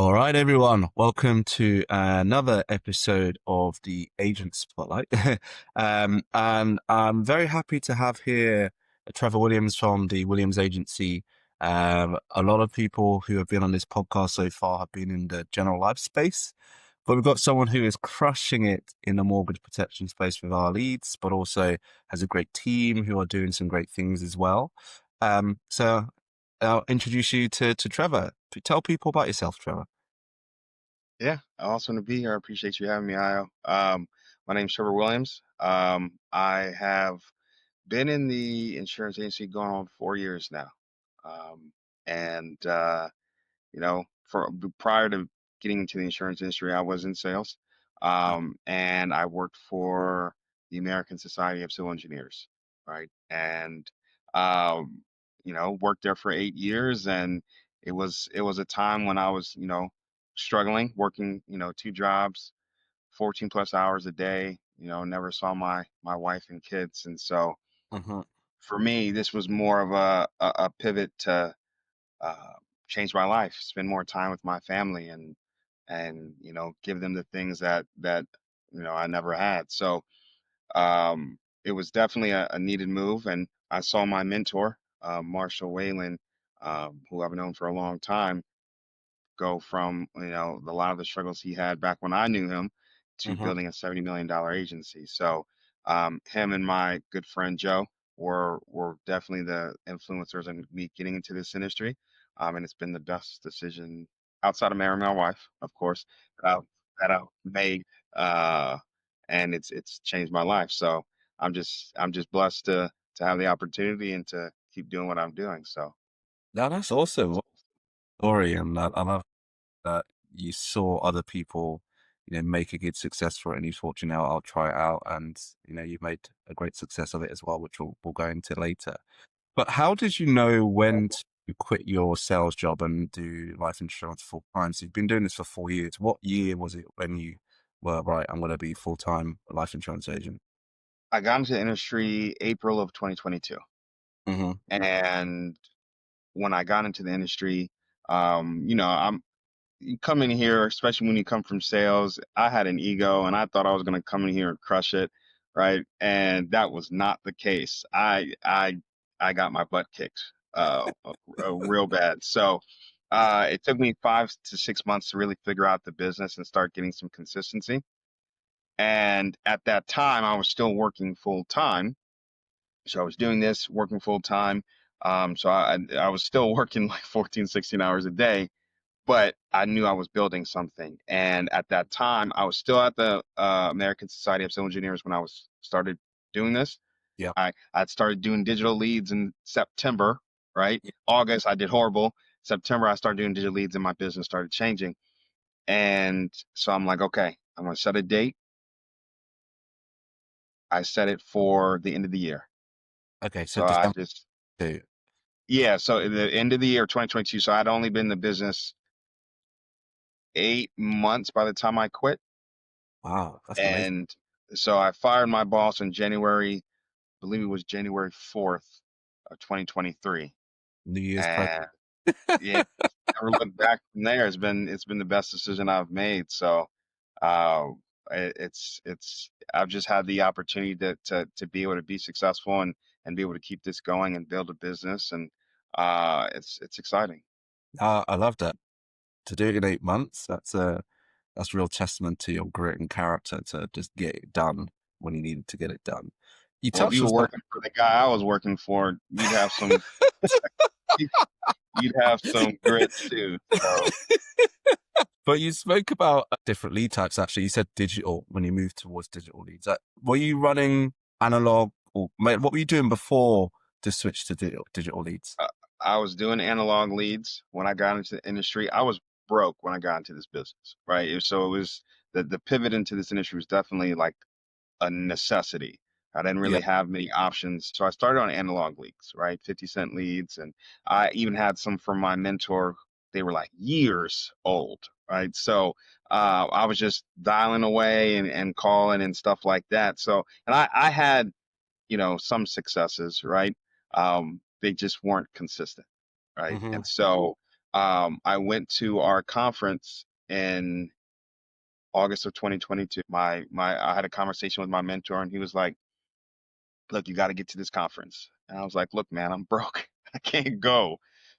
All right, everyone. Welcome to another episode of the Agent Spotlight. And I'm very happy to have here Trevor Williams from the Williams Agency. A lot of people who have been on this podcast so far have been in the general life space, but we've got someone who is crushing it in the mortgage protection space with our leads, but also has a great team who are doing some great things as well. So I'll introduce you to Trevor. Tell people about yourself, Trevor. Yeah, awesome to be here. I appreciate you having me, Io. My name's Trevor Williams. I have been in the insurance agency going on 4 years now. Um, and prior to getting into the insurance industry, I was in sales. And I worked for the American Society of Civil Engineers, right? And um, worked there for 8 years, and it was a time when I was, struggling, working, two jobs, 14 plus hours a day, never saw my wife and kids. And so Mhm. for me, this was more of a pivot to uh, change my life, spend more time with my family, and give them the things that I never had. So it was definitely a needed move, and I saw my mentor, Marshall Whalen, who I've known for a long time, go from a lot of the struggles he had back when I knew him to Mhm. building a $70 million agency. So him and my good friend Joe were definitely the influencers in me getting into this industry. And it's been the best decision outside of marrying my wife, of course, that I've made. Uh, and it's changed my life. So I'm just blessed to have the opportunity and to keep doing what I'm doing. So No, that's awesome. What a story, and I love that you saw other people, make a good success for it, and you thought, I'll try it out, and you've made a great success of it as well, which we'll go into later. But how did you know when to quit your sales job and do life insurance full time? So you've been doing this for 4 years. What year was it when you were right? I'm going to be full time life insurance agent. I got into the industry April of 2022. Hmm. And when I got into the industry, I'm you come in here, especially when you come from sales. I had an ego and I thought I was going to come in here and crush it, right? And that was not the case. I got my butt kicked real bad. So it took me 5 to 6 months to really figure out the business and start getting some consistency. And at that time, I was still working full time. So I was doing this, working full time. So I was still working like 14, 16 hours a day, but I knew I was building something. And at that time, I was still at the American Society of Civil Engineers when I was started doing this. Yeah. I'd started doing digital leads in September, right? August, I did horrible. September, I started doing digital leads and my business started changing. And so I'm like, okay, I'm going to set a date. I set it for the end of the year. Okay. So So I December just, 2. yeah, so at the end of the year, 2022. So I'd only been in the business 8 months by the time I quit. Wow, that's amazing. And so I fired my boss in January, I believe it was January 4th of 2023. New Year's present. And yeah, never looked back from there. It's been the best decision I've made. So uh it's I've just had the opportunity to be able to be successful and be able to keep this going and build a business, and it's exciting. I love that. To do it in 8 months, that's a real testament to your grit and character to just get it done when you needed to get it done. You Well, if touched you on were working for the guy I was working for, you'd have some grits too. So but you spoke about different lead types. Actually, you said digital when you moved towards digital leads. Were you running analog, or what were you doing before to switch to digital leads? uh, I was doing analog leads when I got into the industry. I was broke when I got into this business, right? So it was the pivot into this industry was definitely like a necessity. I didn't Yeah. really have many options. So I started on analog leads, right? 50-cent leads. And I even had some from my mentor. They were like years old, right? So I was just dialing away and calling and stuff like that. So, and I had, some successes, right? They just weren't consistent, right? Hmm. And so I went to our conference in August of 2022. I had a conversation with my mentor, and he was like, "Look, you got to get to this conference." And I was like, "Look, man, I'm broke. I can't go.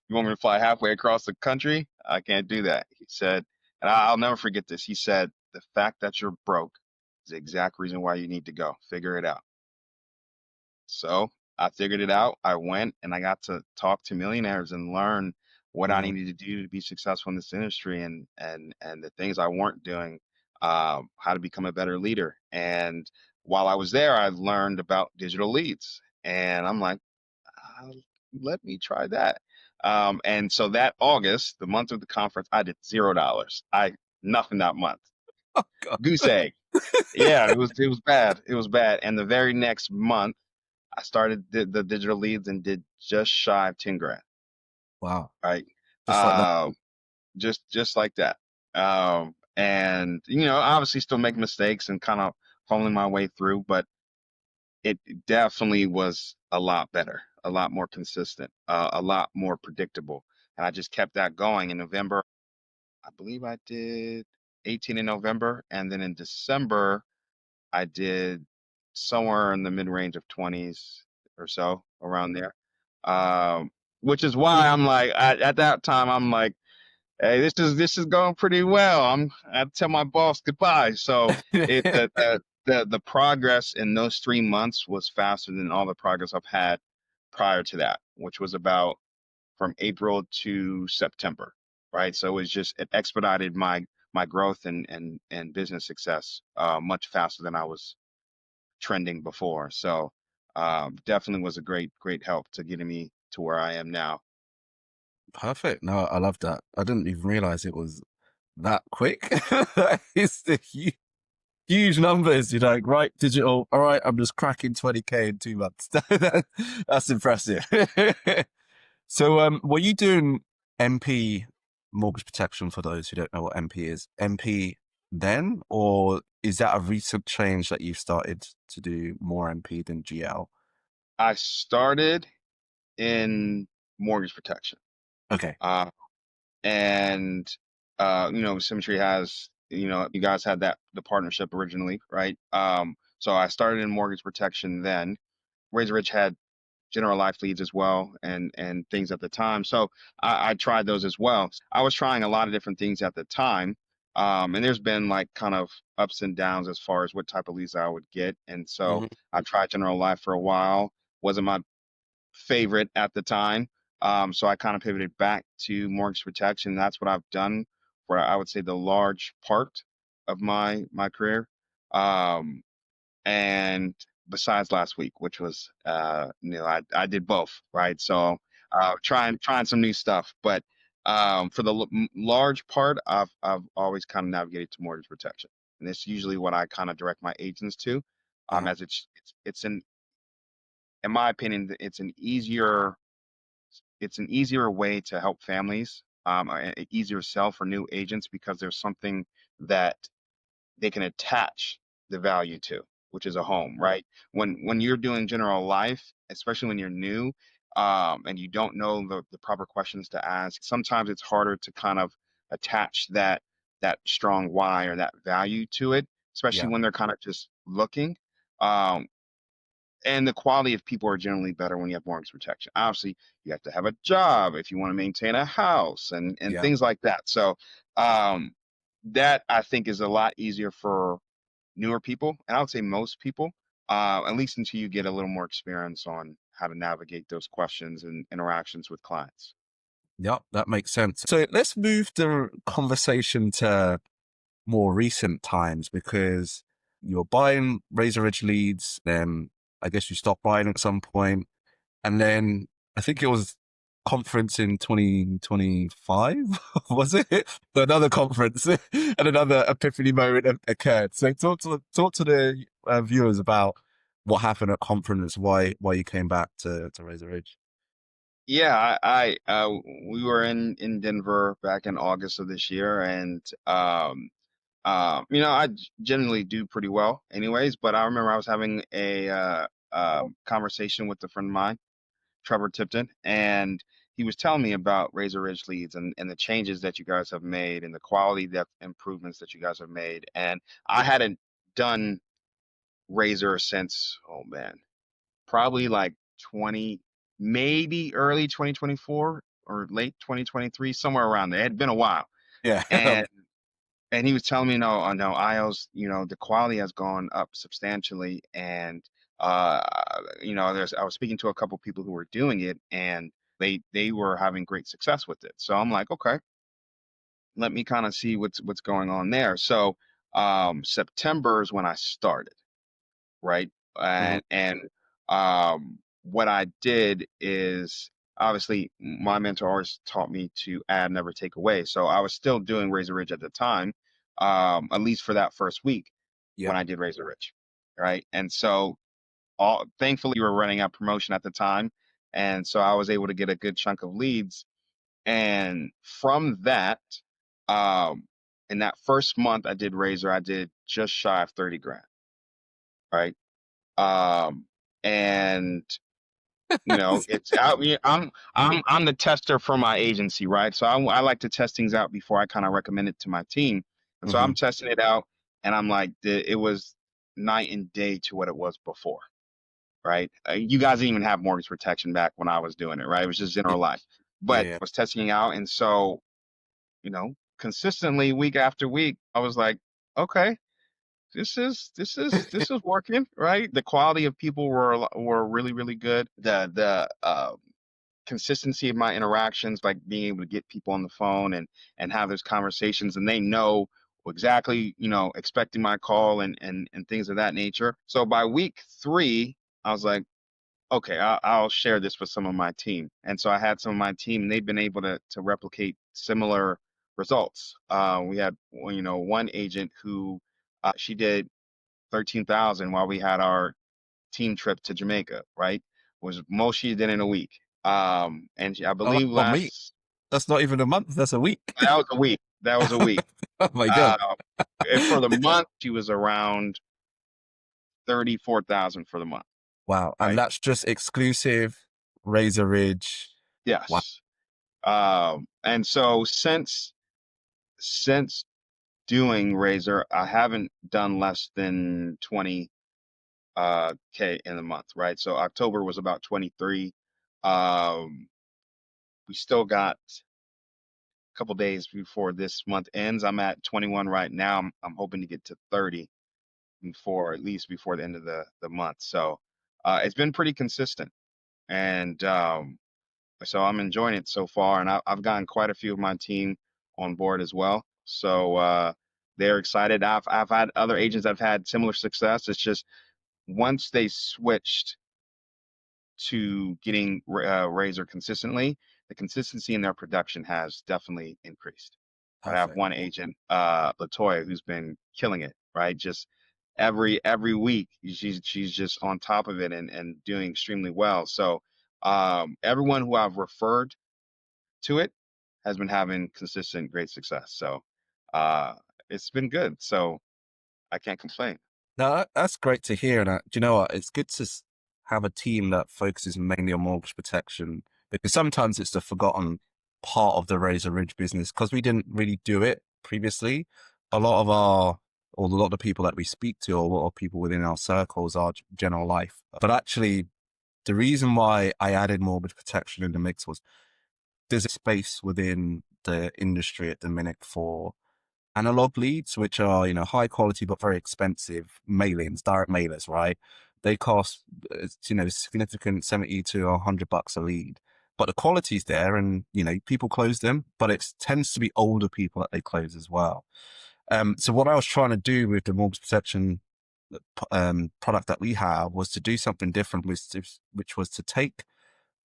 You want me to fly halfway across the country? I can't do that." He said, and I'll never forget this. He said, "The fact that you're broke is the exact reason why you need to go. Figure it out." So I figured it out. I went and I got to talk to millionaires and learn what I Mm, needed to do to be successful in this industry, and the things I weren't doing, how to become a better leader. And while I was there, I learned about digital leads, and I'm like, uh, let me try that. And so that August, the month of the conference, I did $0. I nothing that month. oh God. Goose egg. Yeah, it was bad. It was bad. And the very next month, I started the digital leads and did just shy of 10 grand, Wow. right? Just like that. Just like that. And obviously still make mistakes and kind of fumbling my way through, but it definitely was a lot better, a lot more consistent, a lot more predictable. And I just kept that going. In November, I believe I did 18 in November, and then in December I did somewhere in the mid range of 20s or so around there. Um, which is why I'm like, at that time, I'm like, hey, this is going pretty well. I have to tell my boss goodbye. So it the progress in those 3 months was faster than all the progress I've had prior to that, which was about from April to September, right? So it expedited my growth and business success much faster than I was trending before. So definitely was a great help to getting me to where I am now. Perfect. No, I love that. I didn't even realize it was that quick. It's the huge numbers, right? Digital. All right, I'm just cracking 20K in 2 months. That's impressive. So, were you doing MP mortgage protection for those who don't know what MP is? MP then, or is that a recent change that you've started to do more MP than GL? I started in mortgage protection. Okay. Uh, and Symmetry has, you guys had the partnership originally, right? So I started in mortgage protection then. Razor Ridge had general life leads as well and things at the time. So I tried those as well. I was trying a lot of different things at the time. And there's been like kind of ups and downs as far as what type of leads I would get. And so Hmm. I tried general life for a while. Wasn't my favorite at the time. So I kind of pivoted back to mortgage protection. That's what I've done for, I would say, the large part of my career. Um, and besides last week, which was I did both, right? So trying some new stuff, but for the large part, I've always kind of navigated to mortgage protection, and it's usually what I kind of direct my agents to, Uh-huh. as it's in my opinion, it's an easier way to help families, an easier sell for new agents because there's something that they can attach the value to, which is a home, right? When you're doing general life, especially when you're new, and you don't know the proper questions to ask, sometimes it's harder to kind of attach that strong why or that value to it, especially Yeah. when they're kind of just looking. Um, and the quality of people are generally better when you have mortgage protection. Obviously, you have to have a job if you want to maintain a house and Yeah. things like that. So um, that I think is a lot easier for newer people, and I would say most people, at least until you get a little more experience on how to navigate those questions and interactions with clients. Yep, that makes sense. So let's move the conversation to more recent times because you're buying Razor Ridge leads, then I guess you stopped buying at some point, and then I think it was conference in 2025, was it? Another conference and another epiphany moment occurred. So talk to the viewers about what happened at conference, why you came back to Razor Ridge. Yeah, we were in Denver back in August of this year, and I generally do pretty well, anyways. But I remember I was having a conversation with a friend of mine, Trevor Tipton, and he was telling me about Razor Ridge leads and the changes that you guys have made and the quality that improvements that you guys have made. And I hadn't done Razor since, oh man, probably like 20, maybe early 2024 or late 2023, somewhere around there. It had been a while. Yeah. And he was telling me, no, no, IOs, the quality has gone up substantially. And uh, I was speaking to a couple people who were doing it, and they were having great success with it. So I'm like, okay, let me kind of see what's going on there. So September is when I started, right? Mhm. What I did is, obviously, my mentor always taught me to add, never take away. So I was still doing Razor Ridge at the time, at least for that first week Yeah. when I did Razor Ridge, right? And so all thankfully we were running out promotion at the time, and so I was able to get a good chunk of leads. And from that, um, in that first month I did Razor, I did just shy of 30 grand, right? Um, and it's out. I'm the tester for my agency, right? So I like to test things out before I kind of recommend it to my team. And so Hmm. I'm testing it out, and I'm like, it was night and day to what it was before, right? You guys didn't even have mortgage protection back when I was doing it, right? It was just Yeah. general life, Yeah. but Yeah. I was testing it out, and so consistently week after week, I was like, okay, this is working, right? The quality of people were really really good. The consistency of my interactions, like being able to get people on the phone and have those conversations, and they know exactly, expecting my call and things of that nature. So by week 3, I was like, okay, I'll share this with some of my team. And so I had some of my team, and they've been able to replicate similar results. We had, one agent who she did 13,000 while we had our team trip to Jamaica, right? Was most she did in a week. And I Oh, that's believe 1 week. That's not even a month. That's a week. that was a week. That was a week. Oh my God. Uh, for the month, she was around 34,000 for the month, Wow. And right? that's just exclusive Razor Ridge. Wow. Yes. And so since doing Razor, I haven't done less than 20 K in a month, right? So October was about 23. Um, we still got couple days before this month ends. I'm at 21 right now. I'm hoping to get to 30 before, at least before the end of the month. So it's been pretty consistent, and so I'm enjoying it so far. And I've gotten quite a few of my team on board as well. So they're excited. I've had other agents that have had similar success. It's just once they switched to getting Razor consistently, the consistency in their production has definitely increased. I have Perfect. one agent, Latoya, who's been killing it, right? Just every week, she's just on top of it and doing extremely well. So everyone who I've referred to it has been having consistent great success. So uh, it's been good. So I can't complain. No, that's great to hear. And do you know what? It's good to have a team that focuses mainly on mortgage protection because sometimes it's the forgotten part of the Razor Ridge business because we didn't really do it previously. A lot of or a lot of the people that we speak to, or a lot of people within our circles are general life. But actually, the reason why I added mortgage protection in the mix was there's a space within the industry at the minute for analog leads, which are, high quality but very expensive mailings, direct mailers, right? They cost, significant 70 to $100 a lead. But the quality's there and, people close them, but it tends to be older people that they close as well. So what I was trying to do with the mortgage protection product that we have was to do something different, which was to take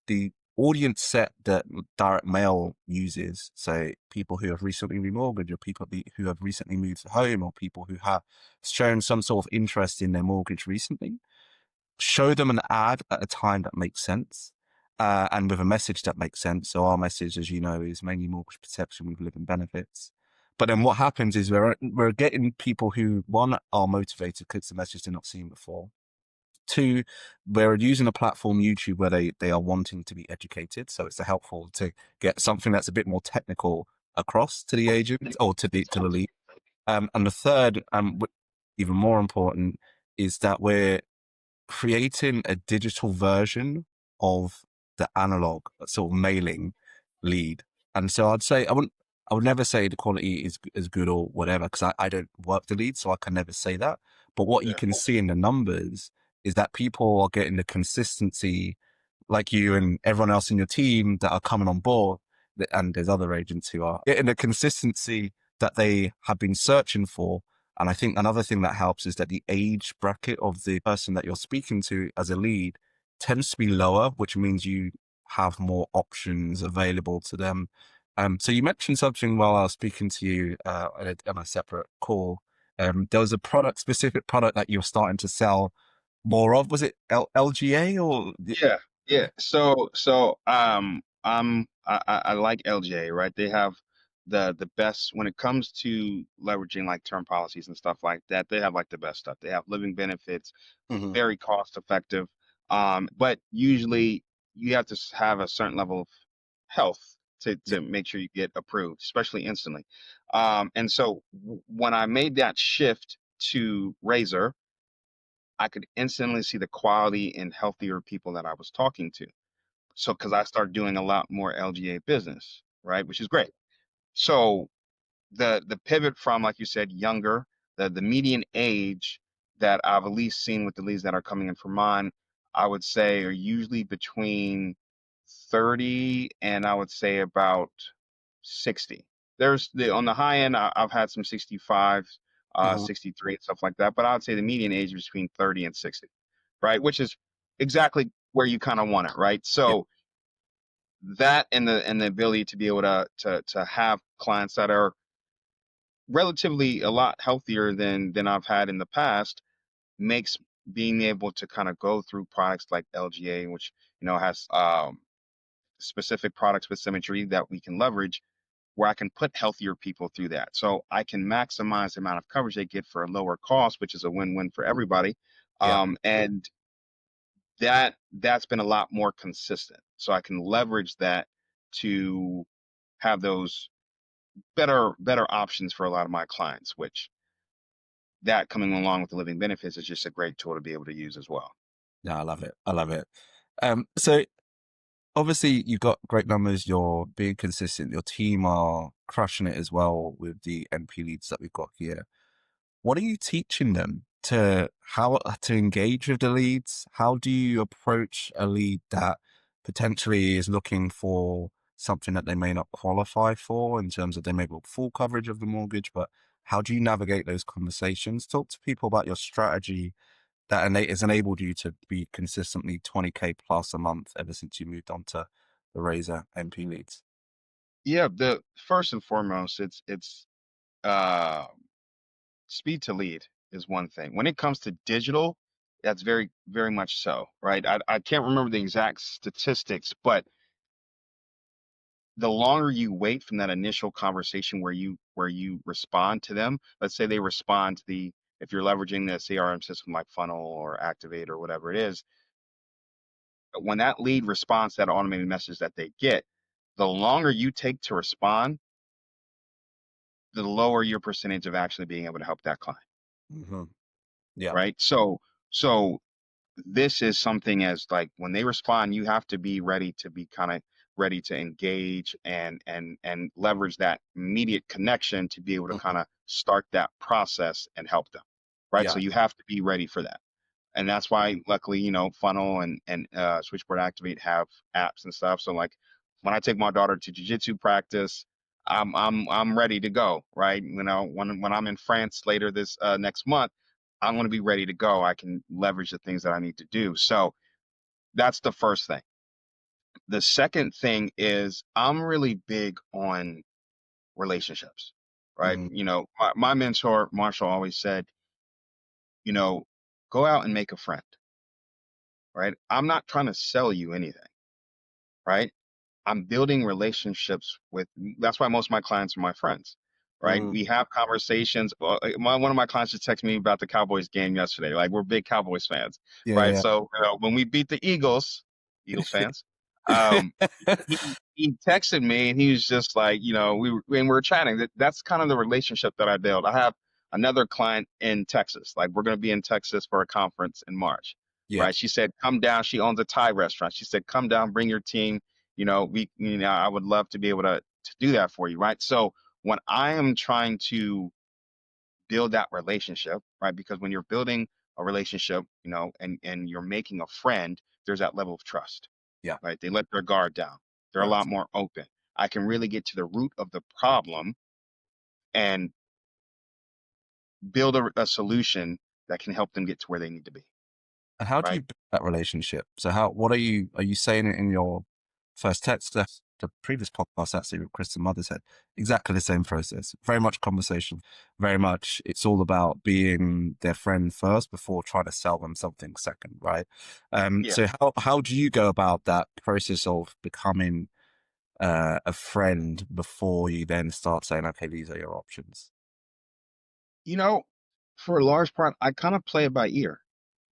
the audience set that direct mail uses, so people who have recently remortgaged, or people who have recently moved home, or people who have shown some sort of interest in their mortgage recently, show them an ad at a time that makes sense. And with a message that makes sense. So our message, as you know, is mainly mortgage protection with living benefits. But then what happens is we're getting people who, one, are motivated because it's a message they're not seeing before, Two, we're using a platform, YouTube, where they are wanting to be educated. So it's helpful to get something that's a bit more technical across to the agent or to the lead. And the third, even more important, is that we're creating a digital version of the analog sort of mailing lead. And so I would never say the quality is good or whatever, because I don't work the lead, so I can never say that. But what you Yeah. can see in the numbers is that people are getting the consistency, like you and everyone else in your team that are coming on board, and there's other agents who are getting the consistency that they have been searching for. And I think another thing that helps is that the age bracket of the person that you're speaking to as a lead tends to be lower, which means you have more options available to them. So you mentioned something while I was speaking to you on a separate call. There was a specific product that you're starting to sell more of. Was it LGA or? Yeah, yeah. I like LJ, right? They have the best when it comes to leveraging like term policies and stuff like that. They have like the best stuff. They have living benefits, Mhm. very cost effective. But usually you have to have a certain level of health Yeah. to make sure you get approved, especially instantly. And so when I made that shift to Razor, I could instantly see the quality and healthier people that I was talking to. So, because I started doing a lot more LGA business, right, which is great. So the pivot from, like you said, younger, the median age that I've at least seen with the leads that are coming in for mine, I would say are usually between 30 and I would say about 60. There's the on the high end, I've had some 65, Mhm. 63 and stuff like that, but I would say the median age is between 30 and 60, right? Which is exactly where you kind of want it, right? Yeah. So that and the ability to be able to have clients that are relatively a lot healthier than I've had in the past makes being able to kind of go through products like LGA, which has specific products with symmetry that we can leverage, where I can put healthier people through that, so I can maximize the amount of coverage they get for a lower cost, which is a win-win for everybody. Yeah. And that's been a lot more consistent, so I can leverage that to have those better options for a lot of my clients, which that coming along with the living benefits is just a great tool to be able to use as well. Yeah, I love it. I love it. So obviously you've got great numbers, you're being consistent, your team are crushing it as well with the MP leads that we've got here. What are you teaching them to how to engage with the leads? How do you approach a lead that potentially is looking for something that they may not qualify for in terms of they may want full coverage of the mortgage, but how do you navigate those conversations? Talk to people about your strategy that has enabled you to be consistently 20K plus a month ever since you moved on to the Razor MP leads. Yeah, the first and foremost, it's uh, speed to lead is one thing. When it comes to digital, that's very much so, right? I can't remember the exact statistics, but the longer you wait from that initial conversation where you respond to them, let's say they respond to the if you're leveraging the CRM system like Funnel or Activate or whatever it is, when that lead responds to that automated message that they get, the longer you take to respond, the lower your percentage of actually being able to help that client, Hmm. Yeah. right? So this is something as like when they respond, you have to be ready to be kind of ready to engage and leverage that immediate connection to be able to Hmm. kind of start that process and help them, right? So Yeah. you have to be ready for that. And that's why luckily Funnel and Switchboard Activate have apps and stuff, so like when I take my daughter to jiu-jitsu practice, I'm ready to go, right? When I'm in France later this next month, I'm going to be ready to go. I can leverage the things that I need to do. So that's the first thing. The second thing is I'm really big on relationships, right? Mm. My mentor Marshall always said, you know go out and make a friend, right? I'm not trying to sell you anything, right? I'm building relationships with. That's why most of my clients are my friends. right? Mm, We have conversations. One of my clients just texted me about the Cowboys game yesterday. Like we're big Cowboys fans, yeah, right? yeah. So when we beat the Eagles, Eagles fans, um, he texted me and he was just like, when we were chatting, that's kind of the relationship that I built. I have another client in Texas. Like we're going to be in Texas for a conference in March, Yeah, right? She said, come down. She owns a Thai restaurant. She said, come down, bring your team. I would love to be able to do that for you, right? So when I am trying to build that relationship, right? Because when you're building a relationship, and you're making a friend, there's that level of trust, yeah. right? They let their guard down. They're a lot Right. more open. I can really get to the root of the problem and build a solution that can help them get to where they need to be, And how do you right? build that relationship? So what are you saying it in your first text? The previous podcast actually with Kristen Mother said exactly the same process. Very much conversation. Very much it's all about being their friend first before trying to sell them something second, right? Yeah. So how do you go about that process of becoming a friend before you then start saying, okay, these are your options? You know, for a large part, I kind of play it by ear,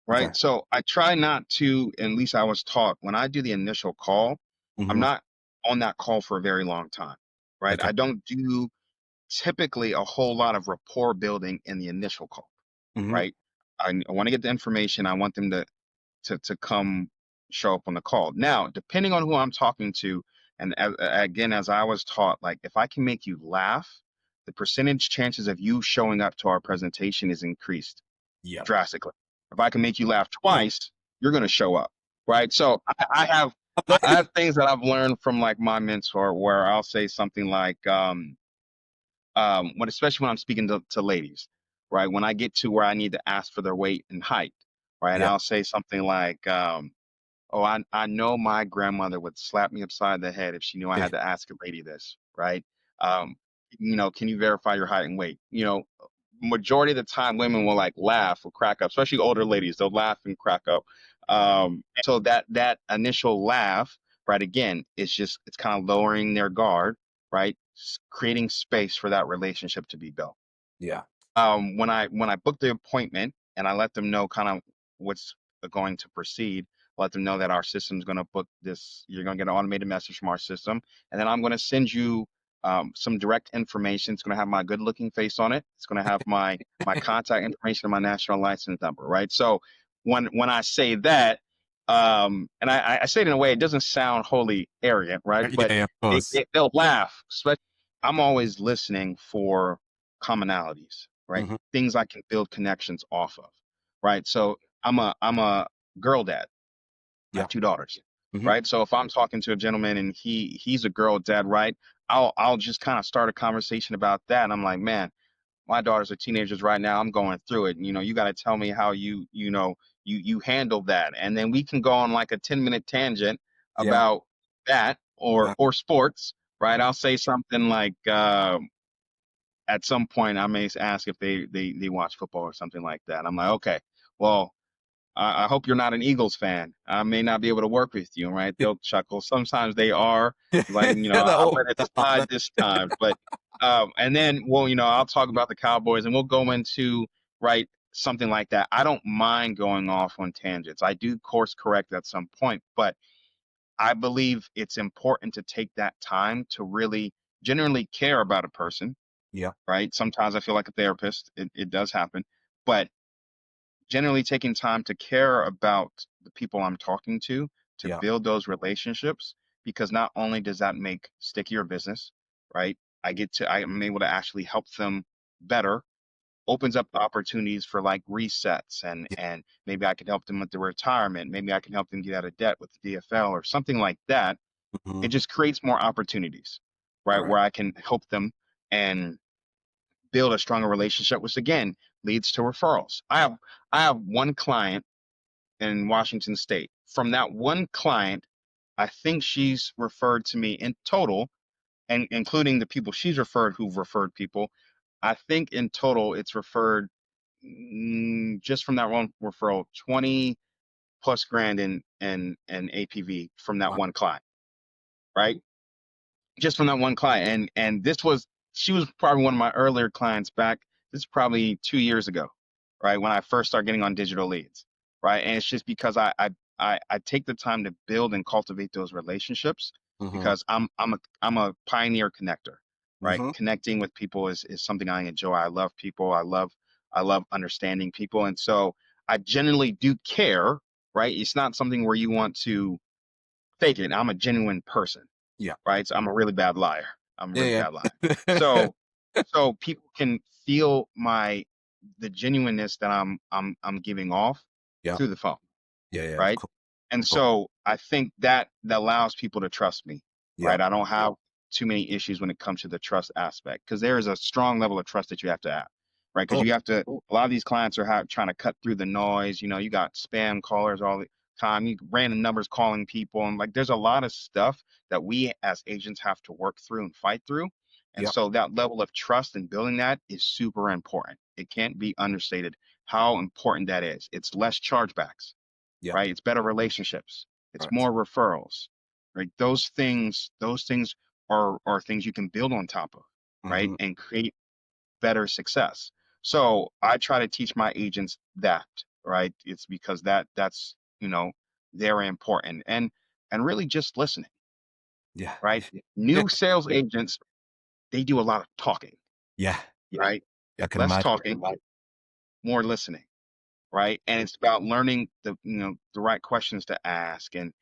Okay. right? So I try not to, at least I was taught when I do the initial call, I'm Hmm. not on that call for a very long time, right? Okay. I don't do typically a whole lot of rapport building in the initial call, Hmm. right? I want to get the information. I want them to come show up on the call. Now, depending on who I'm talking to, and again, as I was taught, like if I can make you laugh, the percentage chances of you showing up to our presentation is increased Yeah. drastically. If I can make you laugh twice, you're going to show up, right? So I have things that I've learned from like my mentor where I'll say something like, especially when I'm speaking to ladies, right? When I get to where I need to ask for their weight and height, right? Yeah. I'll say something like, oh, I know my grandmother would slap me upside the head if she knew I Yeah. had to ask a lady this, right? Um, can you verify your height and weight? Majority of the time women will like laugh or crack up, especially older ladies. They'll laugh and crack up. So that initial laugh, right, again, it's kind of lowering their guard, right? Creating space for that relationship to be built. Yeah. When I book the appointment and I let them know kind of what's going to proceed, let them know that our system's going to book this. You're going to get an automated message from our system, and then I'm going to send you some direct information. It's going to have my good-looking face on it. It's going to have my contact information and my national license number, right? So when I say that, and I say it in a way it doesn't sound wholly arrogant, right? Yeah, But yeah, of course. they'll laugh. Especially, I'm always listening for commonalities, right? Hmm. Things I can build connections off of, right? So I'm a girl dad. I Yeah. have two daughters, Hmm. right? So if I'm talking to a gentleman and he's a girl dad, right? I'll just kind of start a conversation about that, and I'm like, man, my daughters are teenagers right now. I'm going through it. You got to tell me how you handle that, and then we can go on like a 10-minute tangent Yeah. about that Yeah. or sports, right? Mhm. I'll say something like, at some point I may ask if they watch football or something like that. I'm like, okay, well, I hope you're not an Eagles fan. I may not be able to work with you, right? They'll chuckle. Sometimes they are. Like, They're I'll all let it slide this time. But and then I'll talk about the Cowboys and we'll go into right something like that. I don't mind going off on tangents. I do course correct at some point, but I believe it's important to take that time to really genuinely care about a person, Yeah. right? Sometimes I feel like a therapist. It does happen. But generally taking time to care about the people I'm talking to Yeah. build those relationships, because not only does that make stickier business, right? I'm able to actually help them better, opens up opportunities for like resets Yeah. and maybe I can help them with the retirement. Maybe I can help them get out of debt with the DFL or something like that. Hmm. It just creates more opportunities, right? Correct. Where I can help them and build a stronger relationship, which again leads to referrals. I have one client in Washington State. From that one client, I think she's referred to me in total, and including the people she's referred who've referred people. I think in total it's referred, just from that one referral, 20 plus grand in APV from that Wow. one client, right? Just from that one client. And this was she was probably one of my earlier clients back. This is probably 2 years ago, right? When I first started getting on digital leads, right? And it's just because I take the time to build and cultivate those relationships Mm-hmm. because I'm a pioneer connector, right? Mm-hmm. Connecting with people is something I enjoy. I love people. I love understanding people. And so I genuinely do care, right? It's not something where you want to fake it. I'm a genuine person, Yeah. right? So I'm a really bad liar. I'm a really Yeah. bad liar. Yeah. So so people can feel the genuineness that I'm giving off Yeah. through the phone, Yeah. Yeah. Of right? course. And Of course. so I think that allows people to trust me, Yeah. right? I don't have too many issues when it comes to the trust aspect because there is a strong level of trust that you have to have, right? Because Cool. you have to. A lot of these clients are trying to cut through the noise. You got spam callers all the time. You random numbers calling people, and like there's a lot of stuff that we as agents have to work through and fight through. And Yeah. so that level of trust and building that is super important. It can't be understated how important that is. It's less chargebacks, Yeah. right? It's better relationships. It's Correct. more referrals, right? Those things are things you can build on top of, right? Mm-hmm. And create better success. So I try to teach my agents that, right? It's because that's very important. And really just listening, Yeah. right? Yeah. New sales agents, they do a lot of talking, Yeah. right? I can Less imagine. talking, more listening, right? And it's about learning the right questions to ask and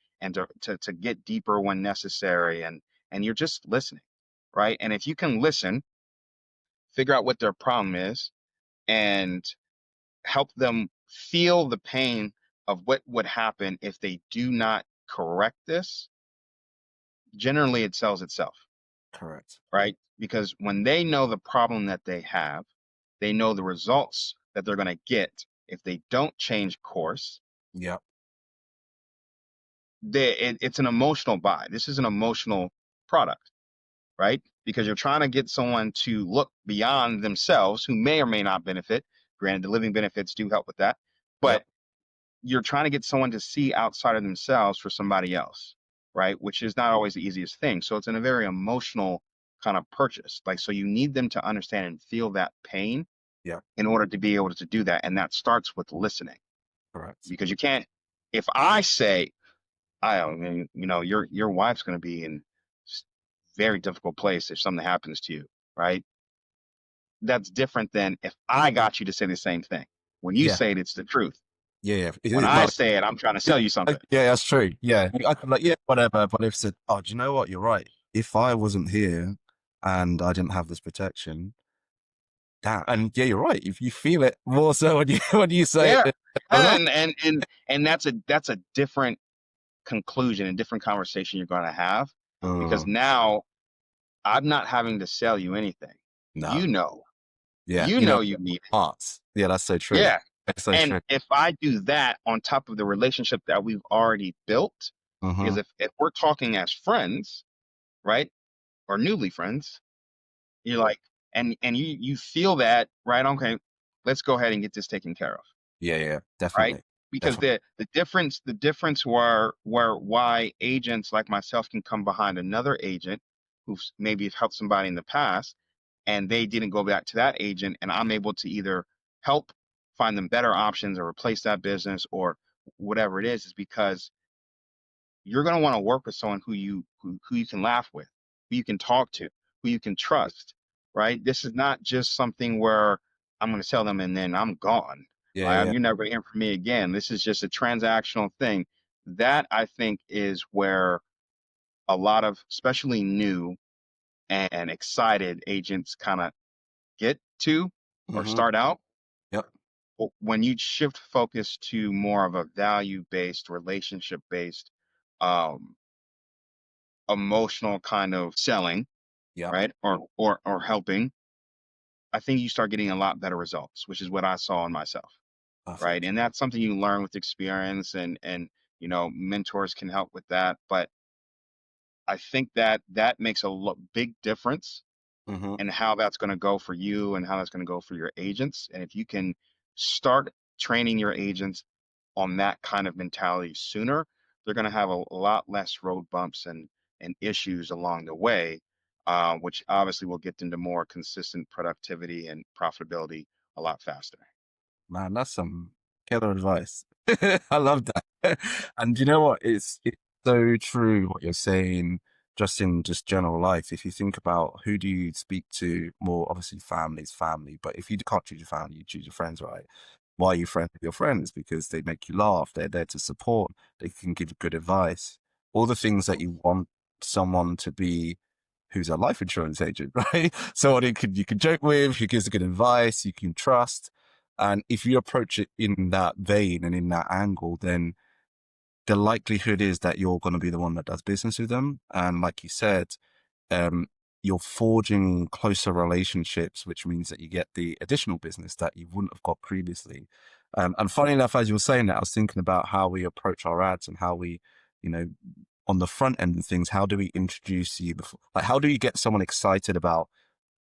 to get deeper when necessary, and you're just listening, right? And if you can listen, figure out what their problem is, and help them feel the pain of what would happen if they do not correct this, generally it sells itself, Correct. right? Because when they know the problem that they know the results that they're going to get if they don't change course. Yeah. It's an emotional buy. This is an emotional product, right? Because you're trying to get someone to look beyond themselves who may or may not benefit. Granted, the living benefits do help with that, Yep. but you're trying to get someone to see outside of themselves for somebody else, right? Which is not always the easiest thing. So it's in a very emotional kind of purchase. Like, so you need them to understand and feel that pain Yeah. in order to be able to do that. And that starts with listening Correct. because you can't, if I say, I don't mean, your wife's going to be in very difficult place if something happens to you, right? That's different than if I got you to say the same thing. When you Yeah. say it, it's the truth. Yeah. Yeah. When I Well, say it, I'm trying to sell you something. yeah, that's true. Yeah. I could like, yeah, whatever. But if said, oh, do you know what? You're right. If I wasn't here and I didn't have this protection, that, and yeah, you're right. If you feel it more so when you when you say Yeah. it, And that's a different conclusion and different conversation you're going to have because oh, now I'm not having to sell you anything. no. You know, Yeah. you You know, know you need it. arts. Yeah, that's so true. Yeah. That's so And true. if I do that on top of the relationship that we've already built, Mm-hmm. because if we're talking as friends, right, or newly friends, you're like, and you feel that, right? Okay, let's go ahead and get this taken care of, Yeah, yeah, right? definitely. Because Definitely. the difference where why agents like myself can come behind another agent who's maybe helped somebody in the past and they didn't go back to that agent, and I'm able to either help find them better options or replace that business or whatever it is because you're going to want to work with someone who you can laugh with, who you can talk to, who you can trust, right? This is not just something where I'm going to sell them and then I'm gone. Yeah, Like, yeah. you're never going to hear from me again. This is just a transactional thing. That I think is where a lot of, especially new and excited agents kind of get to or Mm-hmm. start out. Yep. When you shift focus to more of a value based, relationship based, um, emotional kind of selling, Yep. right? Or helping, I think you start getting a lot better results, which is what I saw in myself, right? Perfect. And that's something you learn with experience and mentors can help with that. But I think that makes a big difference Mm-hmm. in how that's going to go for you and how that's going to go for your agents. And if you can start training your agents on that kind of mentality sooner, they're going to have a lot less road bumps and issues along the way. which obviously will get them to more consistent productivity and profitability a lot faster. Man, that's some killer advice. I love that. And you know what? It's so true what you're saying, just in just general life. If you think about who do you speak to more, obviously family is family, but if you can't choose your family, you choose your friends, right? Why are you friends with your friends? Because they make you laugh, they're there to support, they can give good advice. All the things that you want someone to be who's a life insurance agent, right? Someone who you can joke with, who gives good advice, you can trust. And if you approach it in that vein and in that angle, then the likelihood is that you're going to be the one that does business with them. And like you said, um, you're forging closer relationships, which means that you get the additional business that you wouldn't have got previously. And funny enough, as you were saying that, I was thinking about how we approach our ads and how we, you know, on the front end of things, how do we introduce you before, like, how do you get someone excited about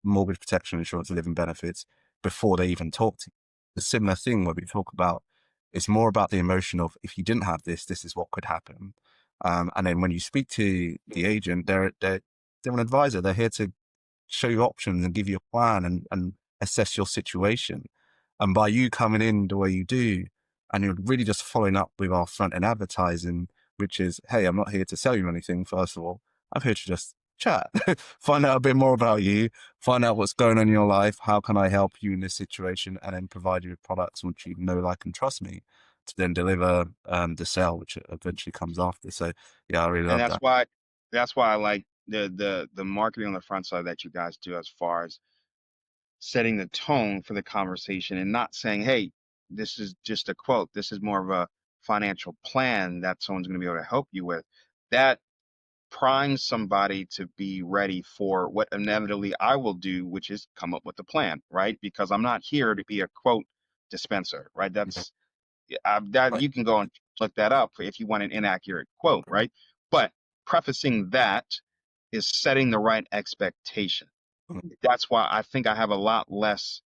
mortgage protection insurance, living benefits before they even talk to you? A similar thing where we talk about it's more about the emotion of if you didn't have this, this is what could happen. And then when you speak to the agent, they're an advisor. They're here to show you options and give you a plan and assess your situation. And by you coming in the way you do, and you're really just following up with our front end advertising, which is, hey, I'm not here to sell you anything, first of all. I'm here to just chat, find out a bit more about you, find out what's going on in your life. How can I help you in this situation? And then provide you with products which you know, like, and trust me to then deliver the sale, which eventually comes after. So yeah, I really And love that's that. why I like the marketing on the front side that you guys do as far as setting the tone for the conversation and not saying, hey, this is just a quote. This is more of a financial plan that someone's going to be able to help you with. That primes somebody to be ready for what inevitably I will do, which is come up with a plan, right? Because I'm not here to be a quote dispenser, right? Yeah, That right. you can go and look that up if you want an inaccurate quote, right? But prefacing that is setting the right expectation. Mhm. That's why I think I have a lot less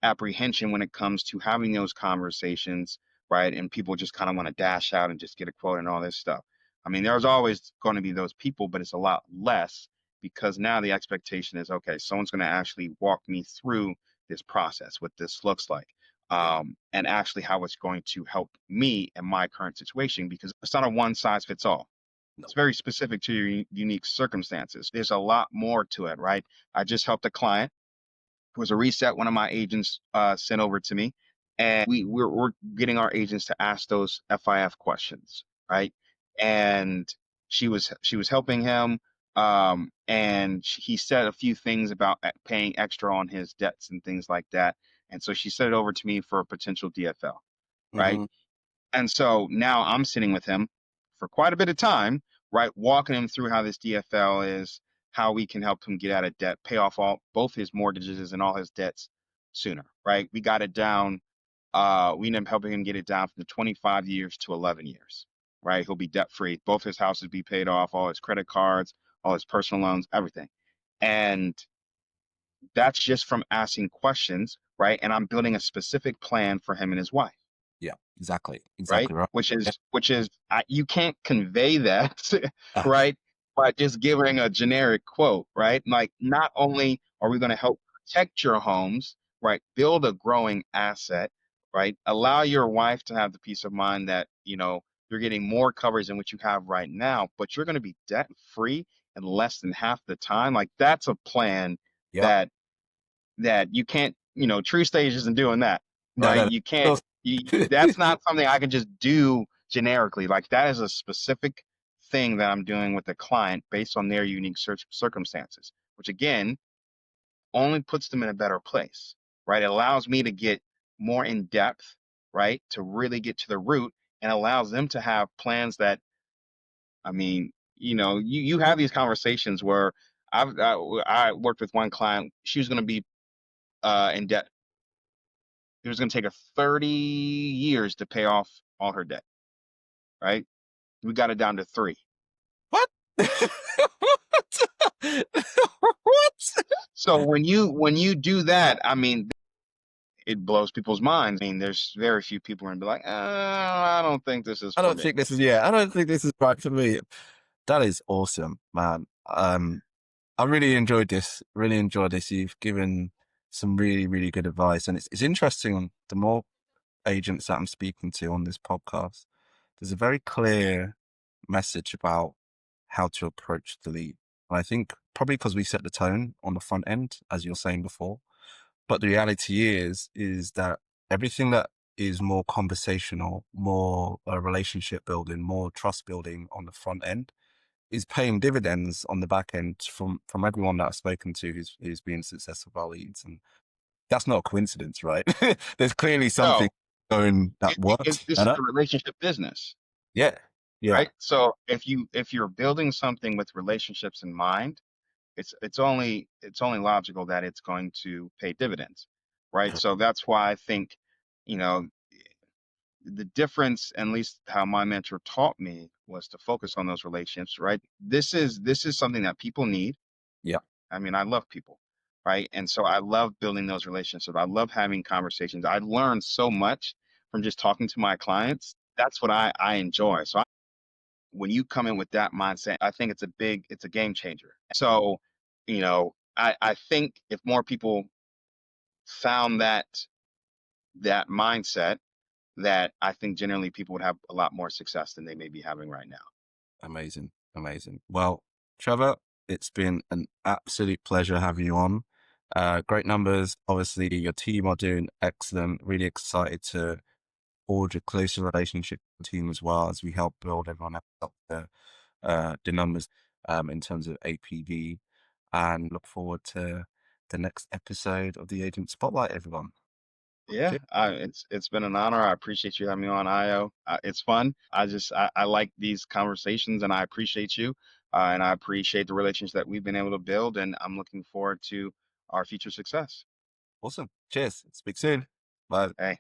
apprehension when it comes to having those conversations, right? And people just kind of want to dash out and just get a quote and all this stuff. I mean, there's always going to be those people, but it's a lot less because now the expectation is okay, someone's going to actually walk me through this process, what this looks like, Yeah. and actually how it's going to help me in my current situation because it's not a one size fits all. No. It's very specific to your unique circumstances. There's a lot more to it, right? I just helped a client. It was a reset one of my agents sent over to me, and we're getting our agents to ask those FIF questions, right? And she was helping him, and he said a few things about paying extra on his debts and things like that. And so she sent it over to me for a potential DFL, right? Hmm. And so now I'm sitting with him for quite a bit of time, right? Walking him through how this DFL is, how we can help him get out of debt, pay off all both his mortgages and all his debts sooner, right? We got it down. We ended up helping him get it down from the 25 years to 11 years, right? He'll be debt free. Both his houses be paid off, all his credit cards, all his personal loans, everything. And that's just from asking questions, right? And I'm building a specific plan for him and his wife, Yeah, exactly. right? Exactly right. You can't convey that, Yeah. right? By just giving a generic quote, right? Like, not only are we going to help protect your homes, right? Build a growing asset, right? Allow your wife to have the peace of mind that, you're getting more coverage than what you have right now, but you're going to be debt free in less than half the time. Like, that's a plan Yep. that you can't, True Stage isn't doing that, No, right? no, You can't, no. that's not something I can just do generically. Like, that is a specific thing that I'm doing with the client based on their unique circumstances, which again, only puts them in a better place, right? It allows me to get more in depth, right? To really get to the root and allows them to have plans that, I mean, you have these conversations where I worked with one client. She was going to be in debt. It was going to take her 30 years to pay off all her debt, right? We got it down to 3. What? What? So when you do that, I mean, it blows people's minds. I mean, there's very few people who are gonna be like, I don't think this is I for don't me. think this is, yeah, I don't think this is right for me. That is awesome, man. I really enjoyed this. Really enjoyed this. You've given some really, really good advice, and it's interesting. The more agents that I'm speaking to on this podcast, there's a very clear message about how to approach the lead. And I think probably because we set the tone on the front end, as you're saying before. But the reality is that everything that is more conversational, more relationship building, more trust building on the front end is paying dividends on the back end from everyone that I've spoken to who's been successful with our leads. And that's not a coincidence, right? There's clearly something No, going that works this is better. a relationship business, Yeah. Yeah. right? So if you're building something with relationships in mind, it's only logical that it's going to pay dividends, right? So that's why I think, you know, the difference, at least how my mentor taught me, was to focus on those relationships, right? This is something that people need. Yeah. I mean, I love people, right? And so I love building those relationships. I love having conversations. I learn so much from just talking to my clients. That's what I enjoy. So when you come in with that mindset, I think it's a game changer. So, I think if more people found that mindset, that I think generally people would have a lot more success than they may be having right now. Amazing. Amazing. Well, Trevor, it's been an absolute pleasure having you on. Great numbers. Obviously, your team are doing excellent. Really excited to forge a closer relationship with the team as well as we help build everyone up the numbers in terms of APV, and look forward to the next episode of the Agent Spotlight, everyone. Yeah, Cheers. it's been an honor. I appreciate you having me on, IO. It's fun. I like these conversations, and I appreciate you, and I appreciate the relations that we've been able to build, and I'm looking forward to our future success. Awesome. Cheers. Speak soon. Bye. Hey.